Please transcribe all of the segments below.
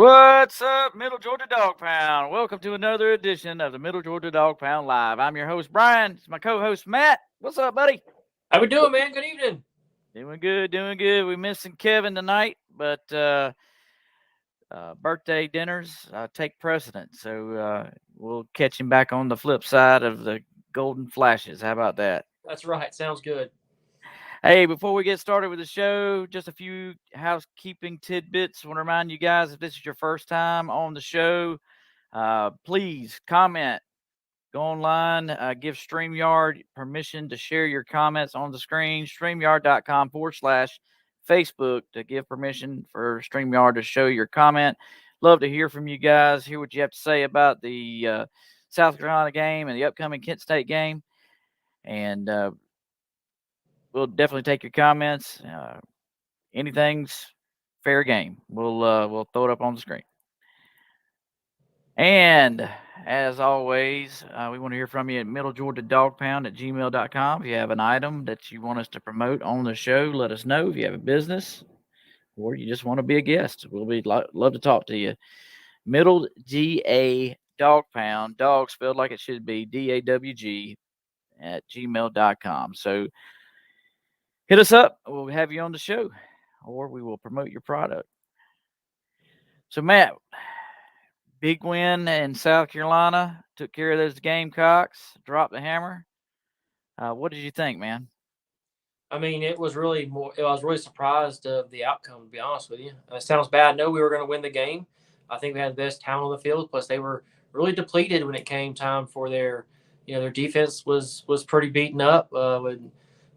What's up, Middle Georgia Dog Pound? Welcome to another edition of the Middle Georgia Dog Pound Live. I'm your host, Brian. It's my co-host, Matt. What's up, buddy? How we doing, man? Good evening. Doing good, doing good. We're missing Kevin tonight, but birthday dinners take precedence. So we'll catch him back on the flip side of the golden flashes. How about that? That's right. Sounds good. Hey, before we get started with the show, just a few housekeeping tidbits. I want to remind you guys, if this is your first time on the show, please comment, go online, give StreamYard permission to share your comments on the screen, StreamYard.com/Facebook to give permission for StreamYard to show your comment. Love to hear from you guys, hear what you have to say about the South Carolina game and the upcoming Kent State game. And we'll definitely take your comments. Anything's fair game. We'll throw it up on the screen. And as always, we want to hear from you at middlegeorgiadogpound@gmail.com. If you have an item that you want us to promote on the show, let us know. If you have a business or you just want to be a guest, we'll be love to talk to you. Middle GA Dog Pound, dog spelled like it should be, DAWG @gmail.com. So hit us up. We'll have you on the show, or we will promote your product. So, Matt, big win in South Carolina. Took care of those Gamecocks. Dropped the hammer. What did you think, man? I mean, it was really more. I was really surprised of the outcome. To be honest with you, it sounds bad. I know we were going to win the game. I think we had the best talent on the field. Plus, they were really depleted when it came time for their defense was pretty beaten up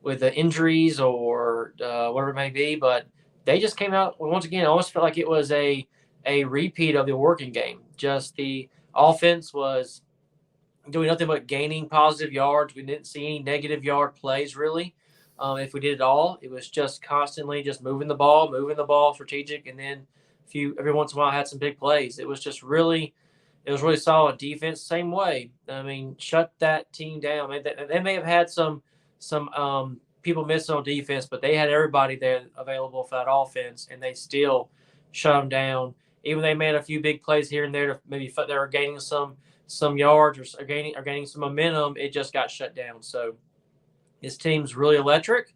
with the injuries or whatever it may be. But they just came out once again. I almost felt like it was a repeat of the working game. Just the offense was doing nothing but gaining positive yards. We didn't see any negative yard plays really. If we did it all, it was just constantly just moving the ball strategic, and then every once in a while had some big plays. It was really solid defense. Same way. I mean, shut that team down. I mean, they may have had some people missing on defense, but they had everybody there available for that offense, and they still shut them down. Even they made a few big plays here and there to maybe they were gaining some yards or gaining some momentum. It just got shut down. So this team's really electric.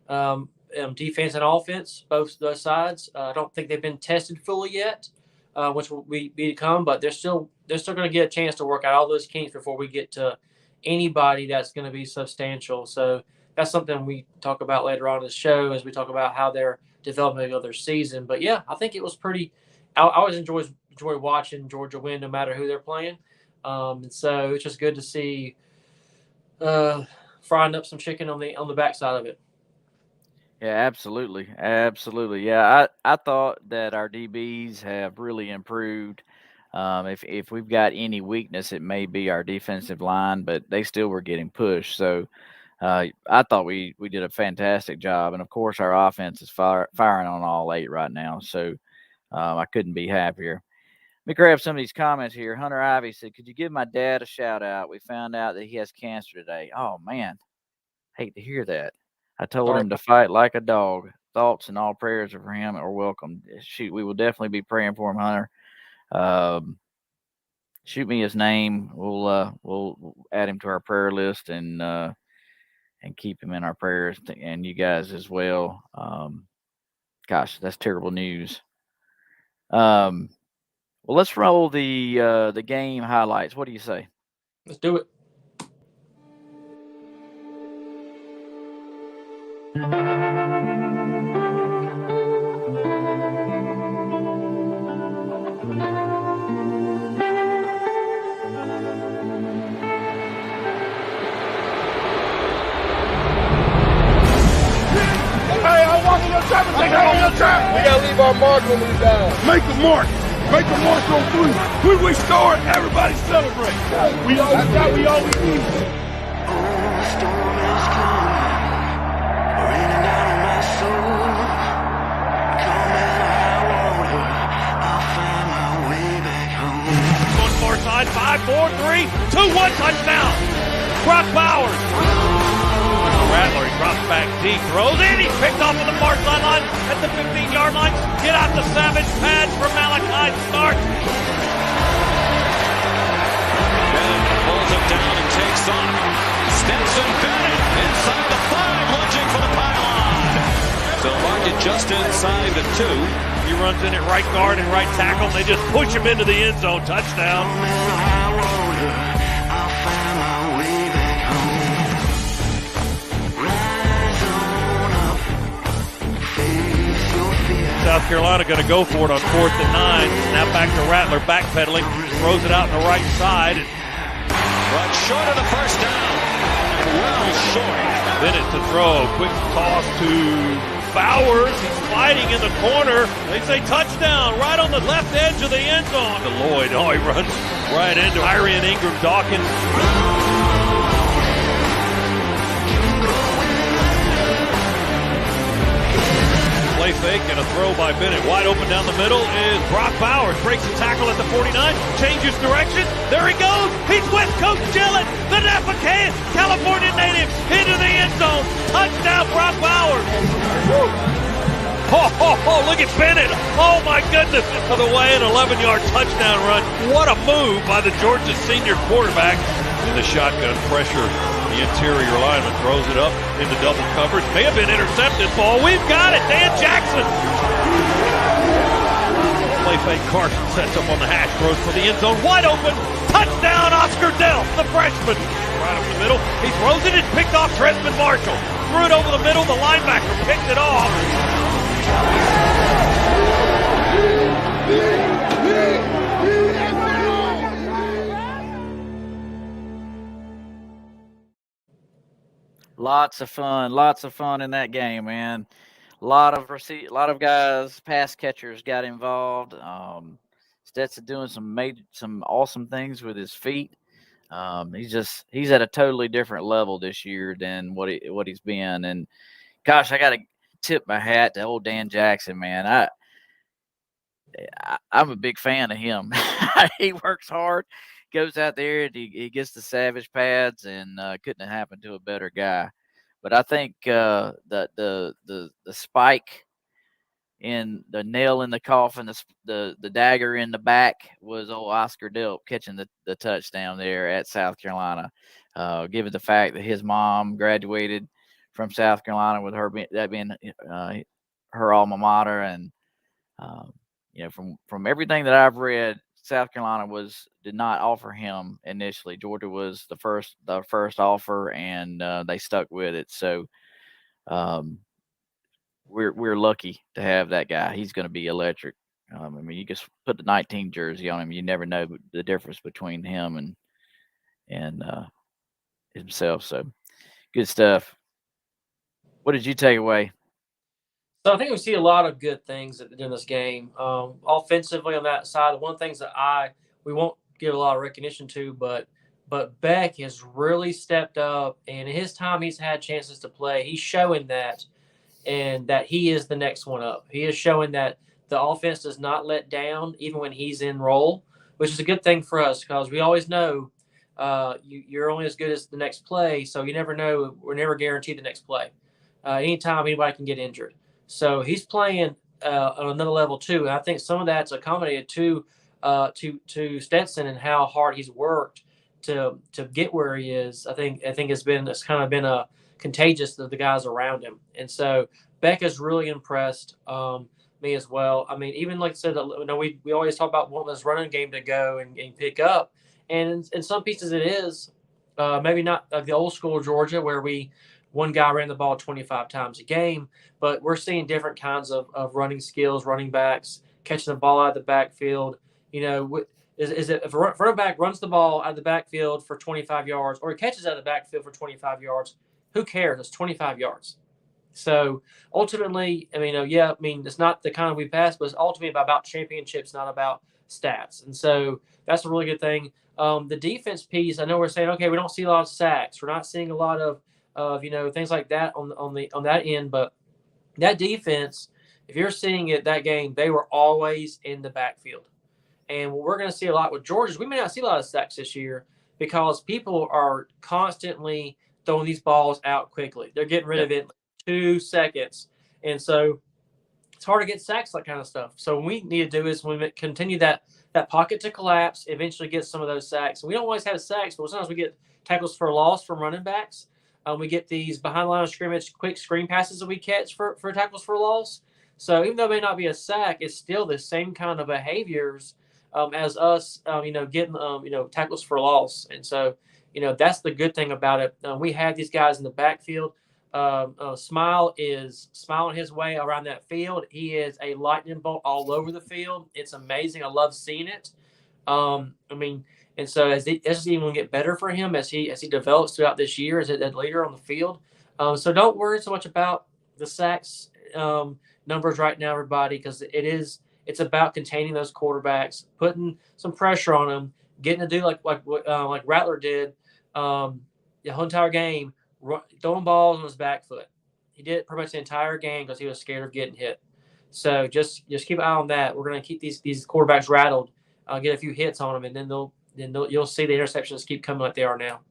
Defense and offense, both those sides. I don't think they've been tested fully yet, which will be to come. But they're still going to get a chance to work out all those kinks before we get to anybody that's going to be substantial. So that's something we talk about later on in the show as we talk about how they're developing of their season. But yeah, I think it was pretty. I always enjoy watching Georgia win, no matter who they're playing. And so it's just good to see frying up some chicken on the backside of it. Yeah, absolutely. Yeah, I thought that our DBs have really improved. If we've got any weakness, it may be our defensive line, but they still were getting pushed. So I thought we did a fantastic job. And, of course, our offense is firing on all 8 right now. So I couldn't be happier. Let me grab some of these comments here. Hunter Ivy said, "Could you give my dad a shout out? We found out that he has cancer today." Oh, man. Hate to hear that. I told him to fight like a dog. Thoughts and all prayers for him are welcome. Shoot, we will definitely be praying for him, Hunter. Shoot me his name. We'll add him to our prayer list and keep him in our prayers, and you guys as well. Gosh, that's terrible news. Well, let's roll the game highlights. What do you say? Let's do it. We gotta leave our mark when we die. Make a mark. Make a mark on 3. When we score it, everybody celebrate. We always got, we always need. Oh, the storm is coming, raining down on my soul. Come as high water, I'll find my way back home. On far side, 5, 4, 3, 2, 1, touchdown. Brock Bowers. Rattler, he drops back deep, throws in, he's picked off on the far sideline at the 15-yard line. Get out the savage pads for Malachi just inside the 2. He runs in at right guard and right tackle, and they just push him into the end zone. Touchdown. South Carolina going to go for it on 4th and 9. Snap back to Rattler, backpedaling, throws it out on the right side. But short of the first down, and well short. Bennett to throw, quick toss to Bowers. He's fighting in the corner. They say touchdown right on the left edge of the end zone. To Lloyd, oh, he runs right into Tyrion Ingram Dawkins. Play fake and a throw by Bennett. Wide open down the middle is Brock Bowers. Breaks the tackle at the 49. Changes direction. There he goes. He's with Coach Gillett. The Napa California native into the end zone. Touchdown, Brock Bowers. Look at Bennett. Oh, my goodness. For the way, an 11-yard touchdown run. What a move by the Georgia senior quarterback. In the shotgun pressure, the interior lineman throws it up into double coverage. May have been intercepted. Ball. We've got it. Dan Jackson. Play fake. Carson sets up on the hash. Throws for the end zone. Wide open. Touchdown, Oscar Delp, the freshman. Right up the middle. He throws it. It's picked off Tresman Marshall. Threw it over the middle. The linebacker picked it off. Lots of fun in that game, man. A lot of guys, pass catchers got involved. Stetson doing some awesome things with his feet. He's at a totally different level this year than what he's been. And gosh, I got to tip my hat to old Dan Jackson, man. I'm a big fan of him. He works hard, goes out there, and he gets the savage pads, and couldn't have happened to a better guy. But I think the spike in the nail in the coffin, the dagger in the back was old Oscar Delp catching the touchdown there at South Carolina. Given the fact that his mom graduated from South Carolina with that being her alma mater, and from everything that I've read, South Carolina did not offer him initially. Georgia was the first offer, and they stuck with it. So we're lucky to have that guy. He's going to be electric. You just put the 19 jersey on him. You never know the difference between him and himself. So good stuff. What did you take away? So I think we see a lot of good things in this game. Offensively on that side, one of the things that we won't give a lot of recognition to, but Beck has really stepped up, and in his time he's had chances to play. He's showing that, and that he is the next one up. He is showing that the offense does not let down even when he's in role, which is a good thing for us because we always know you're only as good as the next play, so you never know. We're never guaranteed the next play. Anytime anybody can get injured. So he's playing on another level too, and I think some of that's accommodated to Stetson and how hard he's worked to get where he is. I think it's kind of been a contagious to the guys around him, and so Beck has really impressed me as well. I mean, even like I said, we always talk about wanting this running game to go and pick up, and in some pieces it is maybe not like the old school Georgia where one guy ran the ball 25 times a game, but we're seeing different kinds of running skills, running backs, catching the ball out of the backfield. Is it if a running back runs the ball out of the backfield for 25 yards or he catches out of the backfield for 25 yards, who cares? It's 25 yards. So ultimately, it's not the kind of we pass, but it's ultimately about championships, not about stats. And so that's a really good thing. The defense piece, I know we're saying, okay, we don't see a lot of sacks. We're not seeing a lot of things like that on that end, but that defense, if you're seeing it that game, they were always in the backfield. And what we're going to see a lot with Georgia is we may not see a lot of sacks this year because people are constantly throwing these balls out quickly. They're getting rid of it in 2 seconds. And so it's hard to get sacks, that kind of stuff. So what we need to do is we continue that pocket to collapse, eventually get some of those sacks. And we don't always have sacks, but sometimes we get tackles for loss from running backs. We get these behind the line of scrimmage quick screen passes that we catch for tackles for loss. So even though it may not be a sack, it's still the same kind of behaviors as us, getting tackles for loss. And so that's the good thing about it. We have these guys in the backfield. Smile is smiling his way around that field. He is a lightning bolt all over the field. It's amazing. I love seeing it. And so as it's even going to get better for him as he develops throughout this year as a leader on the field. So don't worry so much about the sacks numbers right now, everybody, because it's about containing those quarterbacks, putting some pressure on them, getting to do like Rattler did the whole entire game, throwing balls on his back foot. He did it pretty much the entire game because he was scared of getting hit. So just keep an eye on that. We're going to keep these quarterbacks rattled, get a few hits on them, and then you'll see the interceptions keep coming like they are now.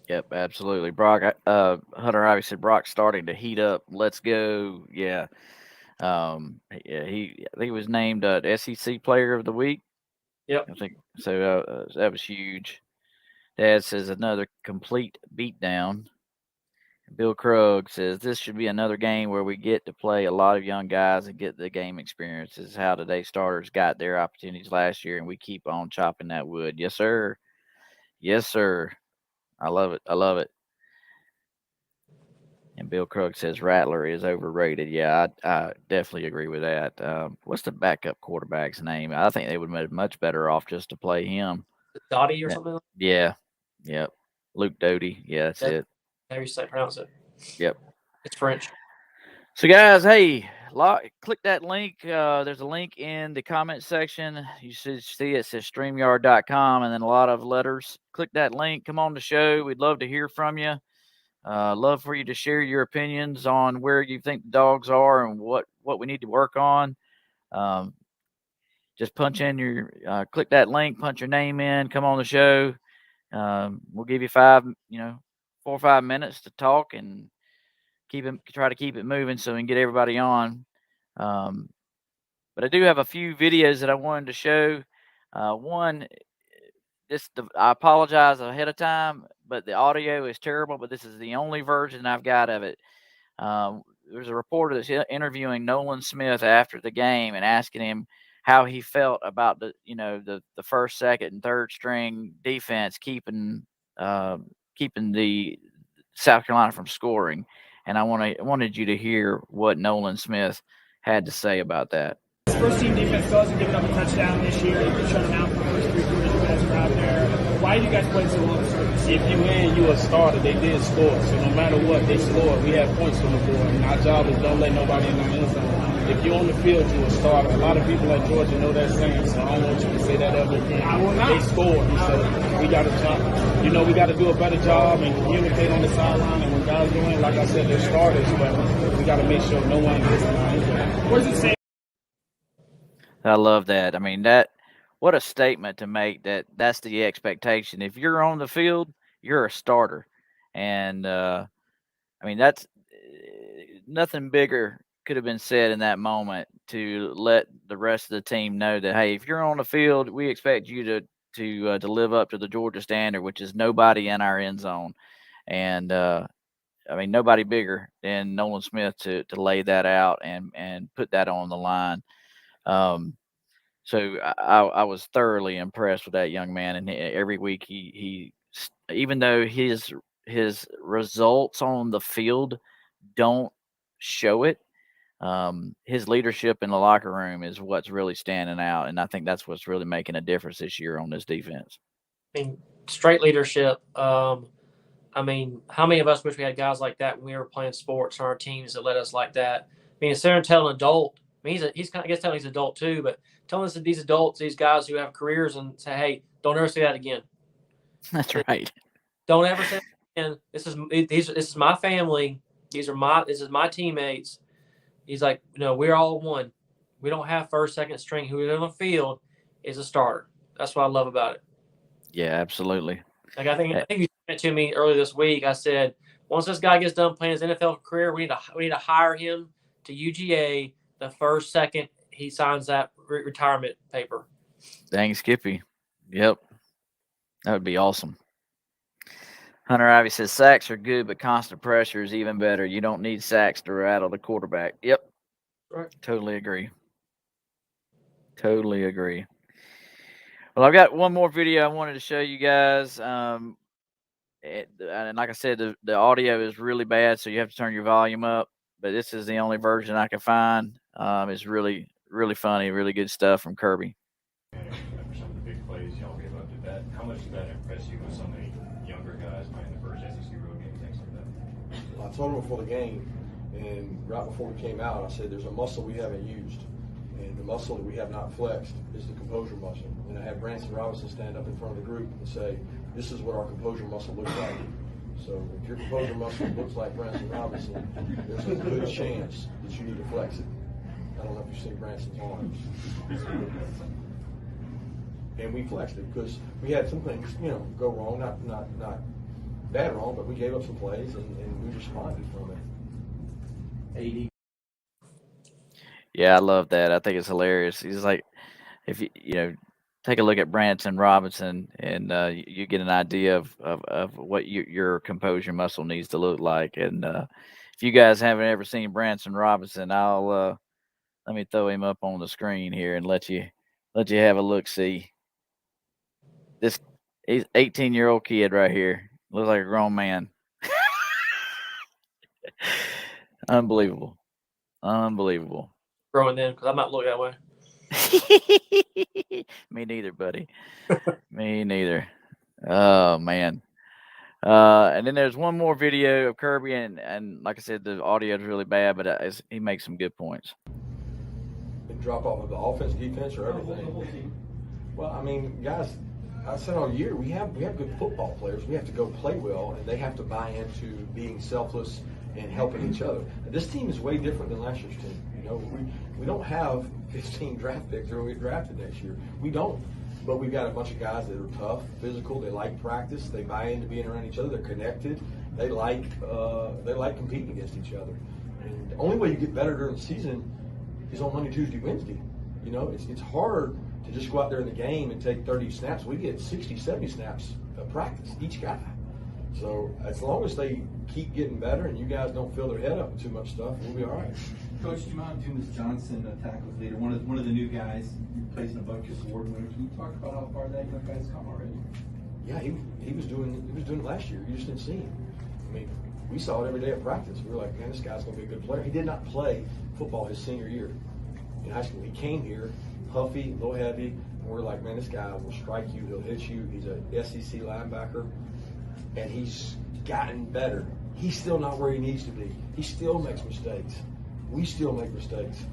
Yep, absolutely. Brock, Hunter obviously Brock's starting to heat up. Let's go. Yeah. Yeah, I think he was named SEC Player of the Week. Yep. I think so. That was huge. Dad says another complete beatdown. Bill Krug says this should be another game where we get to play a lot of young guys and get the game experience. This is how today's starters got their opportunities last year, and we keep on chopping that wood. Yes, sir. Yes, sir. I love it. I love it. And Bill Krug says Rattler is overrated. Yeah, I definitely agree with that. What's the backup quarterback's name? I think they would have been much better off just to play him. Dottie or Yeah. something. Yeah. Yep. Luke Doty. Yeah, that's it. How you pronounce it? Yep. It's French. So, guys, hey, click that link. There's a link in the comment section. You should see it says StreamYard.com and then a lot of letters. Click that link. Come on the show. We'd love to hear from you. Love for you to share your opinions on where you think the dogs are and what we need to work on. Just punch in click that link, punch your name in, come on the show. We'll give you 4 or 5 minutes to talk and try to keep it moving so we can get everybody on. But I do have a few videos that I wanted to show. One, I apologize ahead of time, but the audio is terrible. But this is the only version I've got of it. There's a reporter that's interviewing Nolan Smith after the game and asking him how he felt about the first, second, and third string defense keeping the South Carolina from scoring. And I wanted you to hear what Nolan Smith had to say about that. First team defense still hasn't given up a touchdown this year. You can shut them out for the first 3 quarters you guys were out there. Why do you guys play so long? If you win, you a starter. They did score. So no matter what, they scored. We have points on the board. And our job is don't let nobody in our end zone. If you're on the field, you're a starter. A lot of people at Georgia know that saying, so I don't want you to say that ever again. I will not. They scored. So we got to jump. We got to do a better job and communicate on the sideline. And when guys go in, like I said, they're starters. But we got to make sure no one gets in our end zone. What does it say? I love that. I mean, what a statement to make that's the expectation. If you're on the field, you're a starter. And, I mean, that's nothing bigger could have been said in that moment to let the rest of the team know that, hey, if you're on the field, we expect you to live up to the Georgia standard, which is nobody in our end zone. And, I mean, nobody bigger than Nolan Smith to lay that out and put that on the line. So I was thoroughly impressed with that young man, and every week he even though his results on the field don't show it, his leadership in the locker room is what's really standing out, and I think that's what's really making a difference this year on this defense. I mean, straight leadership. I mean, how many of us wish we had guys like that when we were playing sports on our teams that let us like that? I mean, instead of telling an adult, I mean, he's kind of, I guess telling he's an adult too, but telling us that these adults, these guys who have careers, and say, hey, don't ever say that again. That's right. Don't ever say that again. This is my family. This is my teammates. He's like, we're all one. We don't have first, second string. Who's on the field is a starter. That's what I love about it. Yeah, absolutely. Like I think you said it to me earlier this week. I said, once this guy gets done playing his NFL career, we need to hire him to UGA the first second he signs that retirement paper. Dang Skippy. Yep. That would be awesome. Hunter Ivy says sacks are good, but constant pressure is even better. You don't need sacks to rattle the quarterback. Yep. Right. Totally agree. Totally agree. Well, I've got one more video I wanted to show you guys. And like I said, the audio is really bad, so you have to turn your volume up. But this is the only version I can find. It's really, really funny, really good stuff from Kirby. For some of the big plays y'all gave up, how much did that impress you with so many younger guys playing the first SEC road game, things like that? I told him before the game, and right before we came out, I said, there's a muscle we haven't used. And the muscle that we have not flexed is the composure muscle. And I had Branson Robinson stand up in front of the group and say, this is what our composure muscle looks like. So if your composure muscle looks like Branson Robinson, there's a good chance that you need to flex it. I don't know if you've seen Branson's arms. And we flexed it because we had some things, go wrong, not bad wrong, but we gave up some plays and we responded from it. 80. Yeah, I love that. I think it's hilarious. He's like, if you take a look at Branson Robinson, and you get an idea of what your composure muscle needs to look like. And if you guys haven't ever seen Branson Robinson, I'll let me throw him up on the screen here and let you have a look. See this? He's 18-year-old kid right here. Looks like a grown man. Unbelievable. Unbelievable. Growing in, because I might look that way. Me neither, buddy. Me neither. Oh man. And then there's one more video of Kirby, and like I said, the audio is really bad, but he makes some good points. And drop off of the offense, defense, or everything. Well, I mean, guys, I said all year we have good football players. We have to go play well, and they have to buy into being selfless and helping each other. And this team is way different than last year's team. We don't have 15 draft picks or we get drafted next year. We don't. But we've got a bunch of guys that are tough, physical. They like practice. They buy into being around each other. They're connected. They like competing against each other. And the only way you get better during the season is on Monday, Tuesday, Wednesday. It's hard to just go out there in the game and take 30 snaps. We get 60, 70 snaps of practice, each guy. So as long as they keep getting better and you guys don't fill their head up with too much stuff, we'll be all right. Coach, Dumas Johnson, tackles leader, one of the new guys, replacing a bunch of award winners. Can you talk about how far that young guy's come already? Yeah, he was doing it last year. You just didn't see him. I mean, we saw it every day at practice. We were like, man, this guy's going to be a good player. He did not play football his senior year in high school. He came here puffy, a little heavy, and we're like, man, this guy will strike you. He'll hit you. He's a SEC linebacker, and he's gotten better. He's still not where he needs to be. He still makes mistakes. We still make mistakes.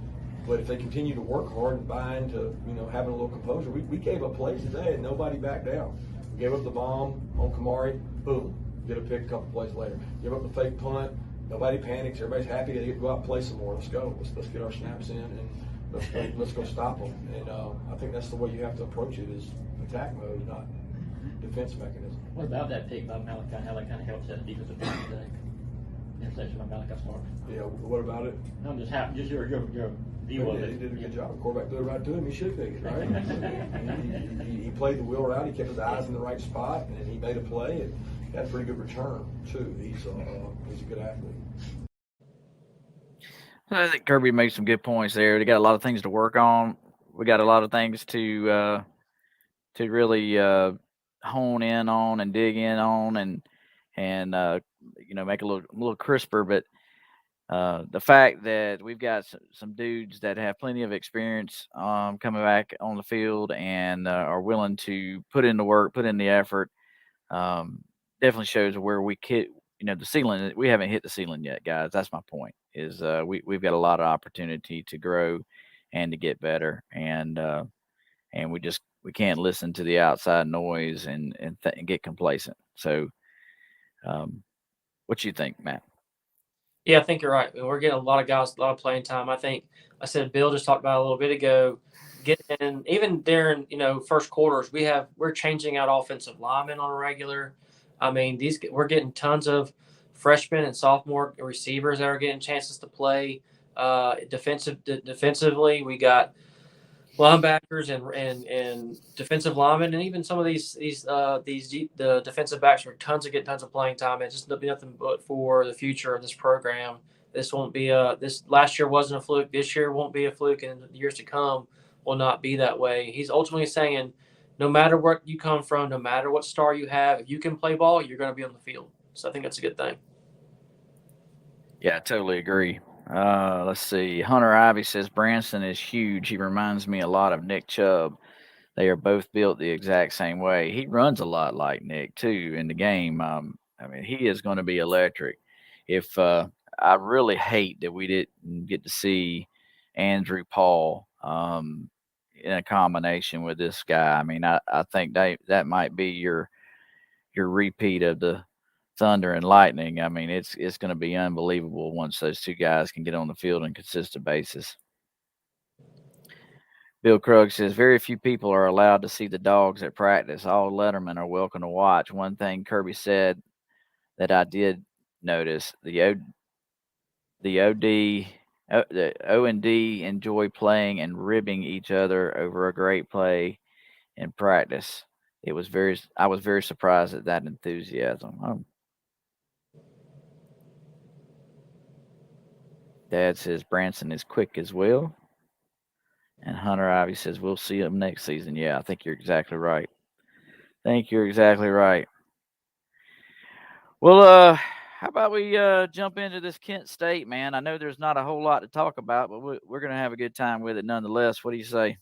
But if they continue to work hard and buy into, having a little composure, we gave up plays today and nobody backed down. We gave up the bomb on Kamari, boom, get a pick a couple plays later. Give up the fake punt, nobody panics, everybody's happy to go out and play some more. Let's go. Let's get our snaps in and let's go stop them. And I think that's the way you have to approach it, is attack mode, not defense mechanism. What about that pick by Malachi? How that kind of helps that defensive line today? Interception by Malachi Stark. Yeah, what about it? No, just your view of it. He did a good job. The quarterback threw it right to him. He should have picked it, right? he played the wheel route. He kept his eyes in the right spot, and he made a play, and he had a pretty good return, too. He's a good athlete. I think Kirby made some good points there. They got a lot of things to work on. We got a lot of things to really hone in on and dig in on and make a little crisper. But the fact that we've got some dudes that have plenty of experience coming back on the field and are willing to put in the work, put in the effort, definitely shows where we could. The ceiling, we haven't hit the ceiling yet, guys. That's my point, is we've got a lot of opportunity to grow and to get better. And we can't listen to the outside noise and get complacent. So what you think, Matt? Yeah, I think you're right. We're getting a lot of guys, a lot of playing time. I think I said Bill just talked about a little bit ago. Getting even during first quarters, we're changing out offensive linemen on a regular. I mean, we're getting tons of freshmen and sophomore receivers that are getting chances to play. Defensively, we got linebackers and defensive linemen, and even some of the defensive backs are getting tons of playing time. It's just nothing but for the future of this program. This won't be this last year wasn't a fluke. This year won't be a fluke, and the years to come will not be that way. He's ultimately saying, no matter where you come from, no matter what star you have, if you can play ball, you're going to be on the field. So I think that's a good thing. Yeah, I totally agree. Let's see. Hunter Ivy says Branson is huge. He reminds me a lot of Nick Chubb. They are both built the exact same way. He runs a lot like Nick too in the game. I mean, he is going to be electric. If I really hate that we didn't get to see Andrew Paul in a combination with this guy. I mean, I think that might be your repeat of the Thunder and Lightning. I mean, it's going to be unbelievable once those two guys can get on the field on a consistent basis. Bill Krug says very few people are allowed to see the dogs at practice. All lettermen are welcome to watch. One thing Kirby said that I did notice: the O and D enjoy playing and ribbing each other over a great play in practice. I was very surprised at that enthusiasm. Dad says Branson is quick as well. And Hunter Ivy says we'll see him next season. Yeah, I think you're exactly right. Well, how about we jump into this Kent State, man? I know there's not a whole lot to talk about, but we're going to have a good time with it nonetheless. What do you say?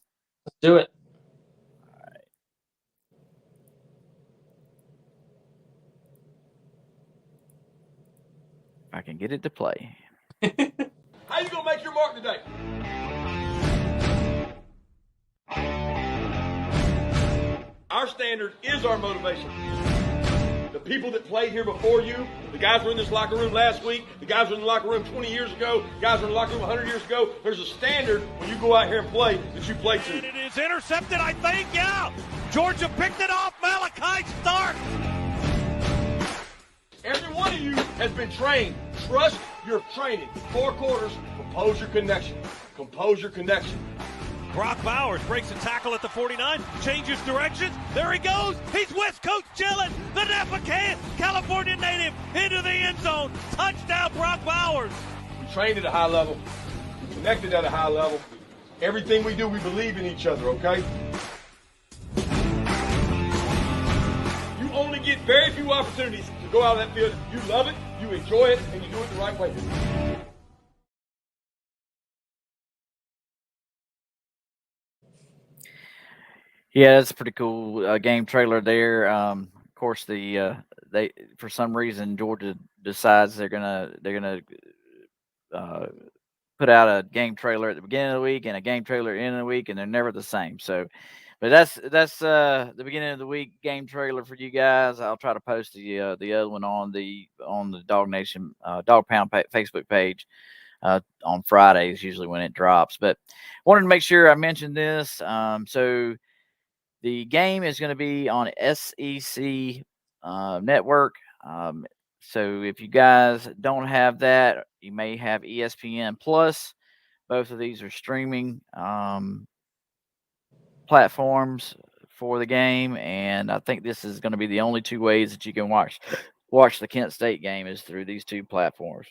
Let's do it. If I can get it to play. How you gonna make your mark today? Our standard is our motivation. The people that played here before you, the guys were in this locker room last week, the guys were in the locker room 20 years ago, the guys were in the locker room 100 years ago. There's a standard when you go out here and play that you play to. And it is intercepted, I think, yeah. Georgia picked it off, Malachi Stark. Every one of you has been trained. Trust your training. 4 quarters, compose your connection. Compose your connection. Brock Bowers breaks a tackle at the 49, changes directions. There he goes. He's West Coast chilling. The Napa California native into the end zone. Touchdown, Brock Bowers. We trained at a high level. We connected at a high level. Everything we do, we believe in each other, okay? You only get very few opportunities to go out on that field. You love it, you enjoy it, and you do it the right way. Yeah, that's a pretty cool game trailer there. Of course, they for some reason Georgia decides they're gonna put out a game trailer at the beginning of the week and a game trailer at the end of the week, and they're never the same. So, but that's the beginning of the week game trailer for you guys. I'll try to post the other one on the Dog Nation Dog Pound Facebook page on Fridays, usually when it drops. But wanted to make sure I mentioned this. So the game is going to be on SEC network. So if you guys don't have that, you may have ESPN Plus. Both of these are streaming platforms for the game, and I think this is going to be the only 2 ways that you can watch the Kent State game is through these 2 platforms.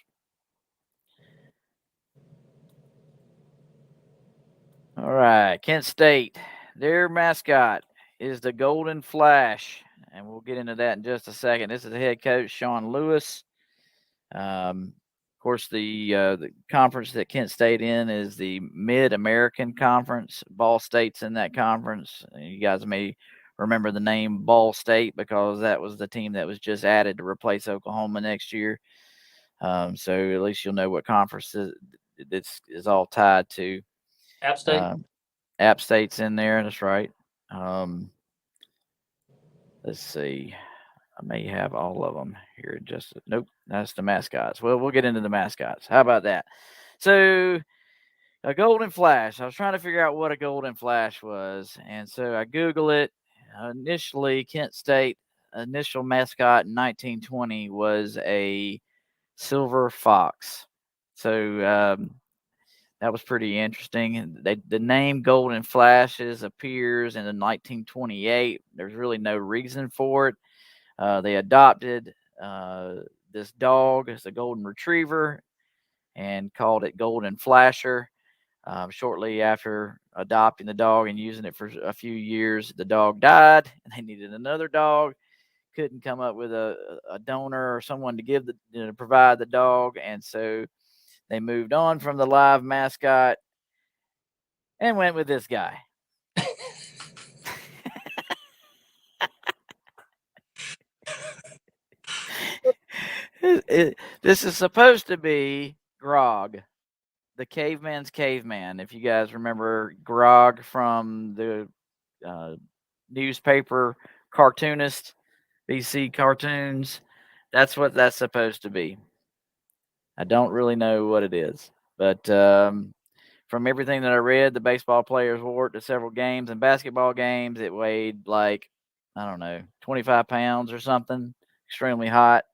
All right, Kent State, their mascot is the Golden Flash, and we'll get into that in just a second. This is the head coach, Sean Lewis. Of course, the conference that Kent State in is the Mid-American Conference. Ball State's in that conference. You guys may remember the name Ball State because that was the team that was just added to replace Oklahoma next year. So at least you'll know what conference this is all tied to. App State. App State's in there. That's right. Let's see. I may have all of them here. Nope. That's the mascots. Well, we'll get into the mascots. How about that? So a Golden Flash. I was trying to figure out what a Golden Flash was, and so I Google it. Initially, Kent State initial mascot in 1920 was a silver fox. So that was pretty interesting. The name Golden Flashes appears in 1928. There's really no reason for it. They adopted this dog as a golden retriever and called it Golden Flasher. Shortly after adopting the dog and using it for a few years, the dog died, and they needed another dog. Couldn't come up with a donor or someone to provide the dog, and so they moved on from the live mascot and went with this guy. This is supposed to be Grog, the caveman's caveman. If you guys remember Grog from the newspaper cartoonist, BC Cartoons, that's what that's supposed to be. I don't really know what it is, but from everything that I read, the baseball players wore it to several games and basketball games. It weighed like, I don't know, 25 pounds or something, extremely hot.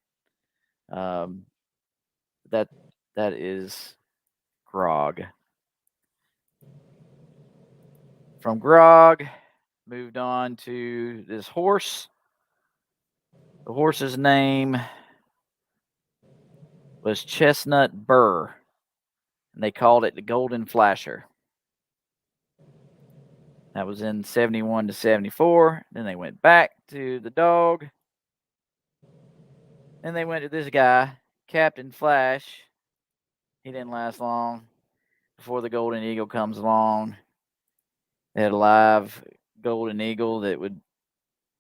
Um, that that is Grog. From Grog, moved on to this horse. The horse's name was Chestnut Burr, and they called it the Golden Flasher. That was in 71 to 74. Then they went back to the dog. Then they went to this guy, Captain Flash. He didn't last long before the Golden Eagle comes along. They had a live Golden Eagle that would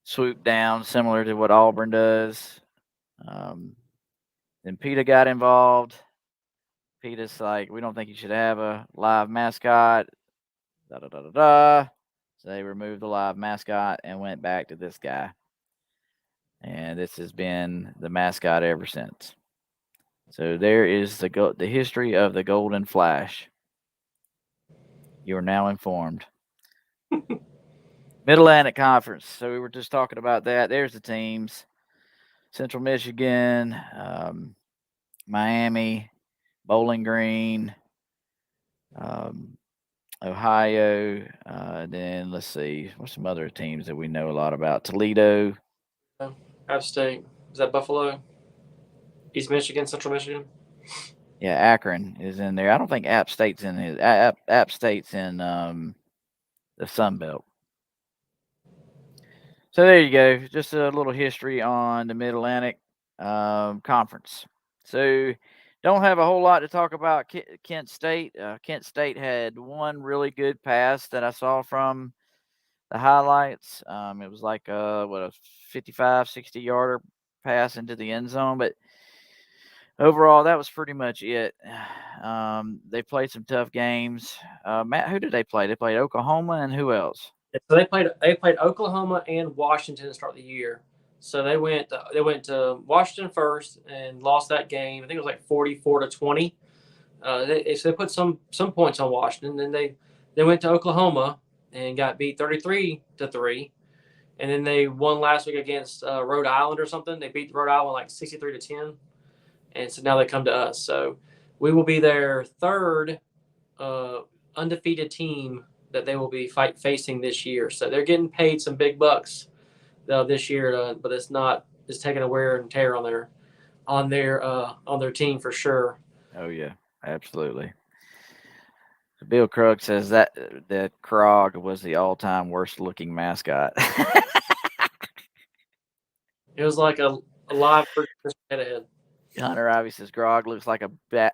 swoop down, similar to what Auburn does. Then PETA got involved. PETA's like, we don't think you should have a live mascot. Da da da da da. So they removed the live mascot and went back to this guy. And this has been the mascot ever since. So there is the history of the Golden Flash. You are now informed. Mid-Atlantic Conference. So we were just talking about that. There's the teams. Central Michigan, Miami, Bowling Green, Ohio. Then let's see, what's some other teams that we know a lot about? Toledo. App State. Is that Buffalo? East Michigan, Central Michigan? Yeah, Akron is in there. I don't think App State's in his. App State's in the Sun Belt. So there you go. Just a little history on the Mid-Atlantic Conference. So don't have a whole lot to talk about Kent State. Kent State had one really good pass that I saw from the highlights. It was like a 55, 60-yarder pass into the end zone. But overall, that was pretty much it. They played some tough games. Matt, who did they play? They played Oklahoma and who else? So they played Oklahoma and Washington to start the year. So they went to Washington first and lost that game. I think it was like 44-20. So they put some points on Washington. Then they went to Oklahoma and got beat 33-3. And then they won last week against Rhode Island or something. They beat Rhode Island like 63-10. And so now they come to us. So we will be their third undefeated team that they will be facing this year. So they're getting paid some big bucks this year, but it's taking a wear and tear on their team for sure. Oh yeah, absolutely. Bill Krug says that Krog was the all-time worst-looking mascot. It was like a live head. Hunter Ivy says Grog looks like a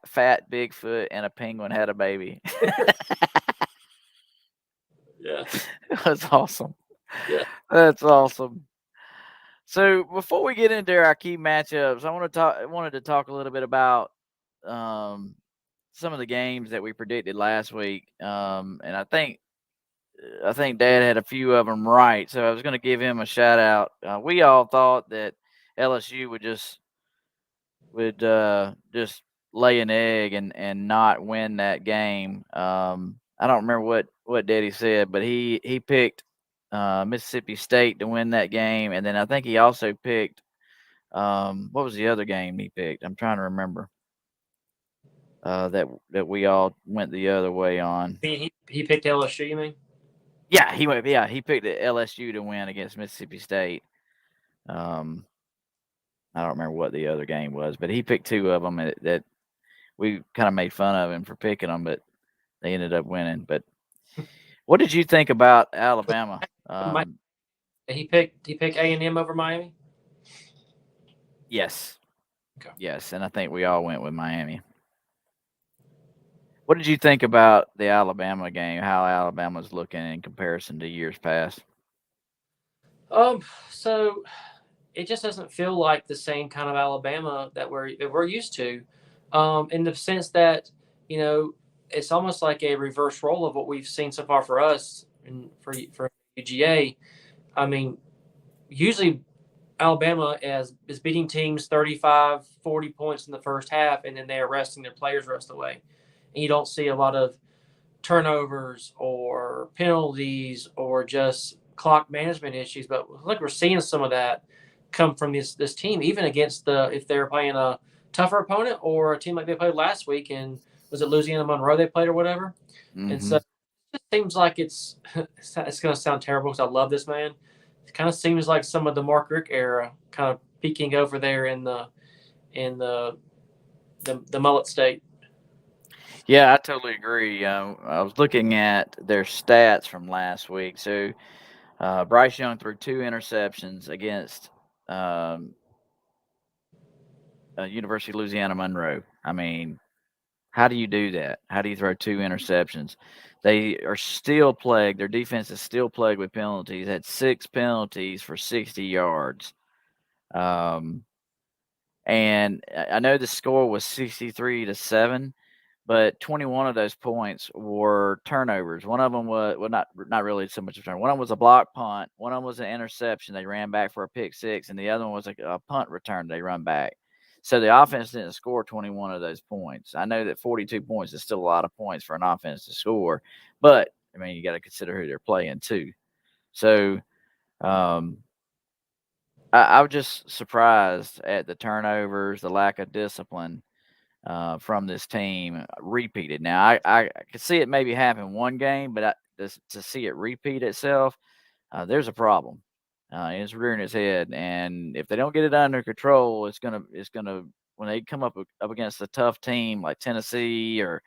fat Bigfoot and a penguin had a baby. Yeah, that's awesome. Yeah, that's awesome. So before we get into our key matchups, I wanted to talk a little bit about some of the games that we predicted last week, and I think Dad had a few of them right. So I was going to give him a shout out. We all thought that LSU would just lay an egg and not win that game. I don't remember what Daddy said, but he picked Mississippi State to win that game, and then I think he also picked what was the other game he picked? I'm trying to remember. That we all went the other way on. He picked LSU, you mean? Yeah, he went. Yeah, he picked the LSU to win against Mississippi State. I don't remember what the other game was, but he picked two of them that we kind of made fun of him for picking them, but they ended up winning. But what did you think about Alabama? He picked A&M over Miami. Yes. Okay. Yes, and I think we all went with Miami. What did you think about the Alabama game? How Alabama's looking in comparison to years past? So it just doesn't feel like the same kind of Alabama that we're used to, in the sense that it's almost like a reverse role of what we've seen so far for us and for UGA. I mean, usually Alabama is beating teams 35, 40 points in the first half, and then they're resting their players the rest of the way. And you don't see a lot of turnovers or penalties or just clock management issues. But look, we're seeing some of that come from this team, even against if they're playing a tougher opponent or a team like they played last week. And was it Louisiana Monroe they played or whatever? And so Mm-hmm. it just seems like it's going to sound terrible because I love this man. It kind of seems like some of the Mark Rick era kind of peeking over there in the mullet state. Yeah, I totally agree. I was looking at their stats from last week. So Bryce Young threw 2 interceptions against University of Louisiana Monroe. I mean, how do you do that? How do you throw 2 interceptions? They are still plagued. Their defense is still plagued with penalties. Had 6 penalties for 60 yards. Um, and I know the score was 63-7, but 21 of those points were turnovers. One of them was not really so much a turn. One of them was a block punt. One of them was an interception. They ran back for a pick six, and the other one was a punt return. They run back. So the offense didn't score 21 of those points. I know that 42 points is still a lot of points for an offense to score, but I mean you got to consider who they're playing too. So um, I was just surprised at the turnovers, the lack of discipline from this team repeated. Now, I could see it maybe happen one game, but to see it repeat itself, there's a problem. It's rearing its head, and if they don't get it under control, it's gonna when they come up against a tough team like Tennessee or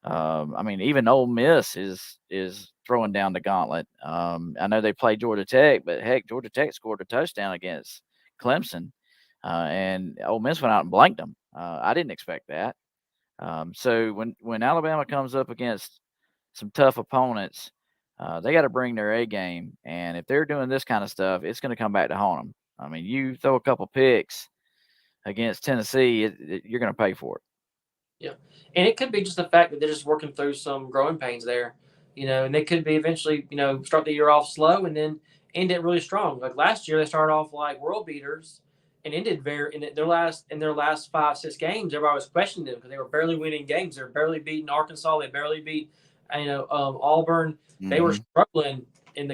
I mean even Ole Miss is throwing down the gauntlet. I know they play Georgia Tech, but heck, Georgia Tech scored a touchdown against Clemson, and Ole Miss went out and blanked them. I didn't expect that. So when Alabama comes up against some tough opponents, they got to bring their A game, and if they're doing this kind of stuff, it's going to come back to haunt them. I mean, you throw a couple picks against Tennessee, you're going to pay for it. Yeah, and it could be just the fact that they're just working through some growing pains there, and they could be eventually, start the year off slow and then end it really strong. Like last year, they started off like world beaters and ended in their last 5-6 games. Everybody was questioning them because they were barely winning games. They were barely beating Arkansas. They barely beat, Auburn. They were Mm-hmm. struggling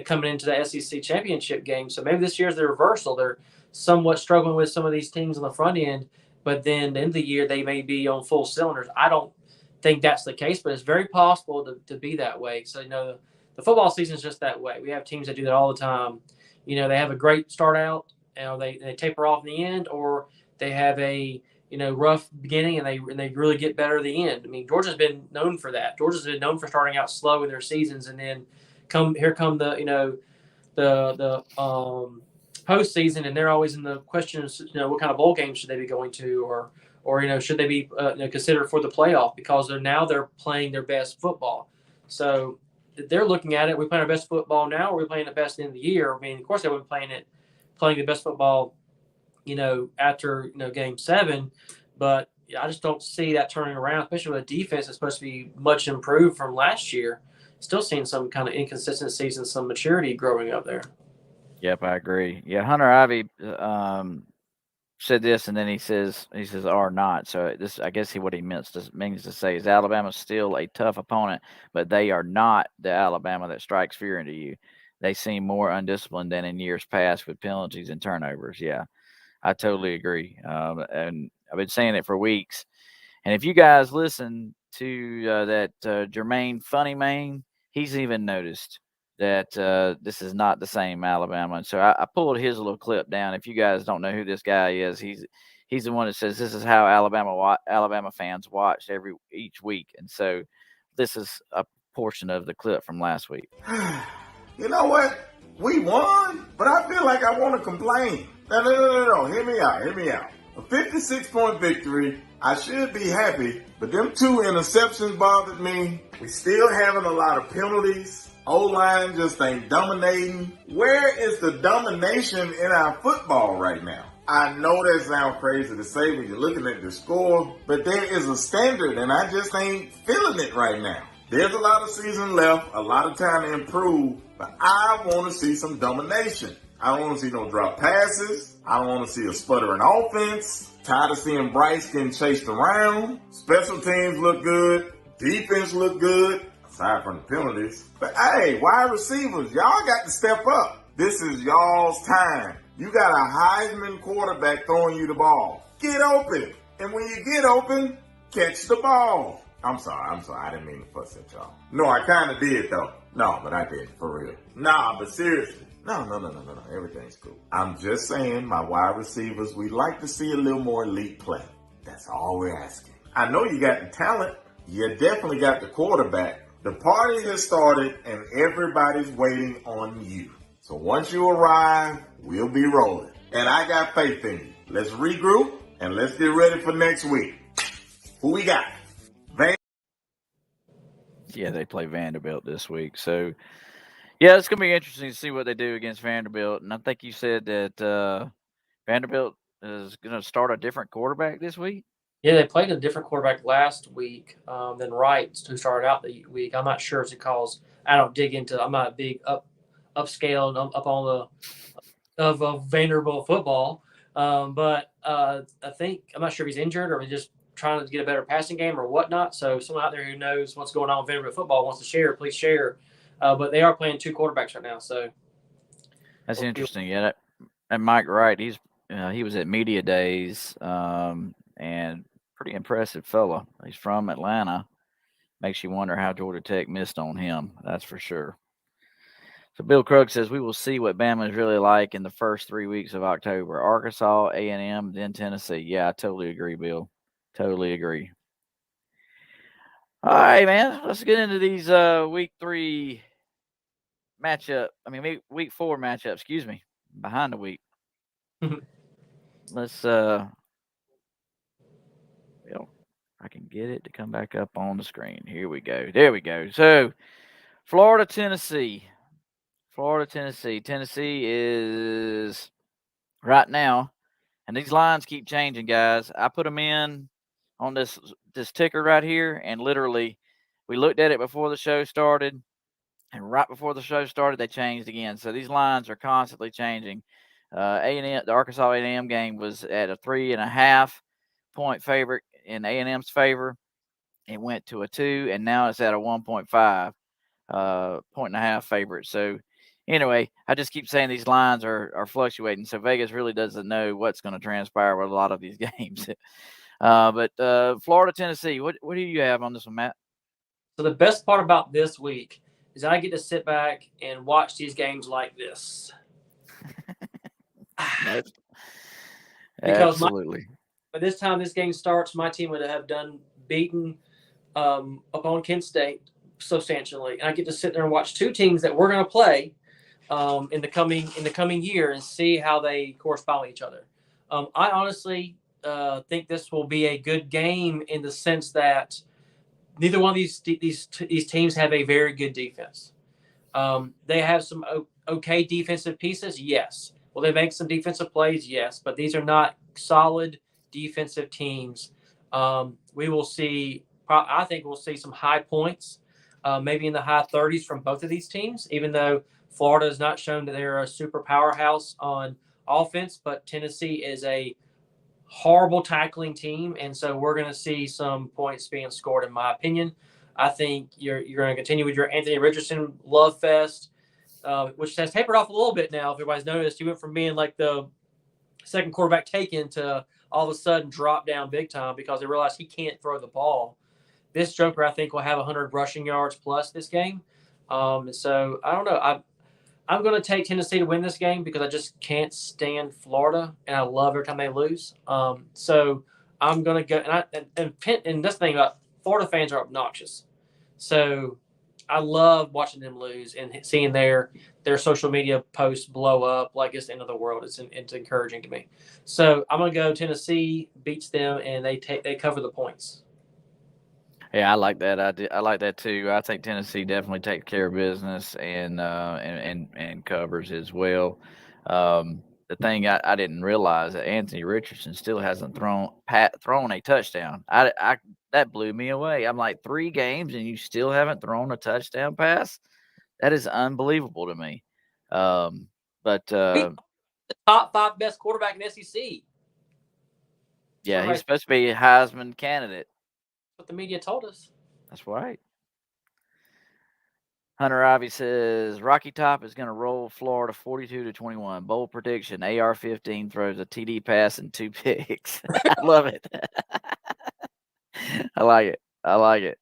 coming into the SEC championship game. So maybe this year's the reversal. They're somewhat struggling with some of these teams on the front end, but then the end of the year they may be on full cylinders. I don't think that's the case, but it's very possible to be that way. So the football season is just that way. We have teams that do that all the time. They have a great start out, and they taper off in the end, or they have a rough beginning and they really get better at the end. I mean, Georgia's been known for that. Georgia's been known for starting out slow in their seasons and then come the postseason, and they're always in the questions. What kind of bowl games should they be going to, or should they be considered for the playoff because they're playing their best football. So they're looking at it. We playing our best football now, or we playing the best in the year. I mean, of course they would be playing the best football, after game 7, but I just don't see that turning around, especially with a defense that's supposed to be much improved from last year. Still seeing some kind of inconsistencies and some maturity growing up there. Yep, I agree. Yeah, Hunter Ivy said this, and then he says "are not." So this, I guess, what he means to say is Alabama's still a tough opponent, but they are not the Alabama that strikes fear into you. They seem more undisciplined than in years past with penalties and turnovers. Yeah, I totally agree. And I've been saying it for weeks. And if you guys listen to that Jermaine Funny Main, he's even noticed that this is not the same Alabama. And so I pulled his little clip down. If you guys don't know who this guy is, he's the one that says this is how Alabama fans watch each week. And so this is a portion of the clip from last week. You know what? We won, but I feel like I want to complain. No. Hear me out. A 56-point victory. I should be happy, but them 2 interceptions bothered me. We still having a lot of penalties. O-line just ain't dominating. Where is the domination in our football right now? I know that sounds crazy to say when you're looking at the score, but there is a standard, and I just ain't feeling it right now. There's a lot of season left, a lot of time to improve, but I want to see some domination. I don't want to see no drop passes. I don't want to see a sputtering offense. Tired of seeing Bryce getting chased around. Special teams look good. Defense look good, aside from the penalties. But hey, wide receivers, y'all got to step up. This is y'all's time. You got a Heisman quarterback throwing you the ball. Get open. And when you get open, catch the ball. I'm sorry. I didn't mean to fuss at y'all. No, I kind of did, though. No, but I did, for real. Nah, but seriously. No. Everything's cool. I'm just saying, my wide receivers, we'd like to see a little more elite play. That's all we're asking. I know you got the talent. You definitely got the quarterback. The party has started, and everybody's waiting on you. So once you arrive, we'll be rolling. And I got faith in you. Let's regroup, and let's get ready for next week. Who we got? Yeah, they play Vanderbilt this week. So, yeah, it's going to be interesting to see what they do against Vanderbilt. And I think you said that Vanderbilt is going to start a different quarterback this week. Yeah, they played a different quarterback last week than Wright, who started out the week. I'm not sure it's because I don't dig into. I'm not a big upscale and up on the of Vanderbilt football, but I think I'm not sure if he's injured or he's just trying to get a better passing game or whatnot. So someone out there who knows what's going on with Vanderbilt football wants to share, please share. But they are playing 2 quarterbacks right now, so that's interesting. Yeah, and Mike Wright, he was at Media Days, and pretty impressive fella. He's from Atlanta. Makes you wonder how Georgia Tech missed on him. That's for sure. So Bill Krug says we will see what Bama is really like in the first 3 weeks of October. Arkansas, A&M, then Tennessee. Yeah, I totally agree, Bill. Totally agree. All right, man. Let's get into these week 3 matchup. Week 4 matchup. Excuse me. Behind the week. Let's I can get it to come back up on the screen. Here we go. There we go. So, Florida, Tennessee. Tennessee is right now, and these lines keep changing, guys. I put them in on this ticker right here, and literally, we looked at it before the show started, and right before the show started, they changed again. So these lines are constantly changing. A&M, the Arkansas A&M game was at a 3.5 point favorite in A&M's favor. It went to a 2, and now it's at a 1.5 point and a half favorite. So anyway, I just keep saying these lines are fluctuating. So Vegas really doesn't know what's going to transpire with a lot of these games. But Florida, Tennessee, what do you have on this one, Matt? So the best part about this week is I get to sit back and watch these games like this. Absolutely. By this time this game starts, my team would have beaten upon Kent State substantially, and I get to sit there and watch 2 teams that we're going to play in the coming year and see how they correspond with each other. I honestly think this will be a good game in the sense that neither one of these teams have a very good defense. They have some okay defensive pieces, yes. Will they make some defensive plays? Yes, but these are not solid defensive teams. We will see. I think we'll see some high points, maybe in the high 30s from both of these teams. Even though Florida has not shown that they're a super powerhouse on offense, but Tennessee is a horrible tackling team, and so we're going to see some points being scored. In my opinion, I think you're going to continue with your Anthony Richardson love fest, which has tapered off a little bit now. If everybody's noticed, he went from being like the second quarterback taken to all of a sudden drop down big time because they realized he can't throw the ball. This joker, I think, will have 100 rushing yards plus this game. And so I don't know. I'm going to take Tennessee to win this game because I just can't stand Florida, and I love every time they lose. So I'm going to go. And this thing about Florida fans are obnoxious. So I love watching them lose and seeing their social media posts blow up like it's the end of the world. It's encouraging to me. So I'm going to go Tennessee beats them, and they cover the points. Yeah, I like that. I like that too. I think Tennessee definitely takes care of business and covers as well. The thing I didn't realize that Anthony Richardson still hasn't thrown a touchdown. That blew me away. I'm like 3 games and you still haven't thrown a touchdown pass. That is unbelievable to me. But The top 5 best quarterback in the SEC. yeah, he's supposed to be a Heisman candidate. That's what the media told us. That's right. Hunter Ivy says Rocky Top is going to roll Florida 42-21. Bold prediction: AR-15 throws a TD pass and 2 picks. I love it. I like it. I like it.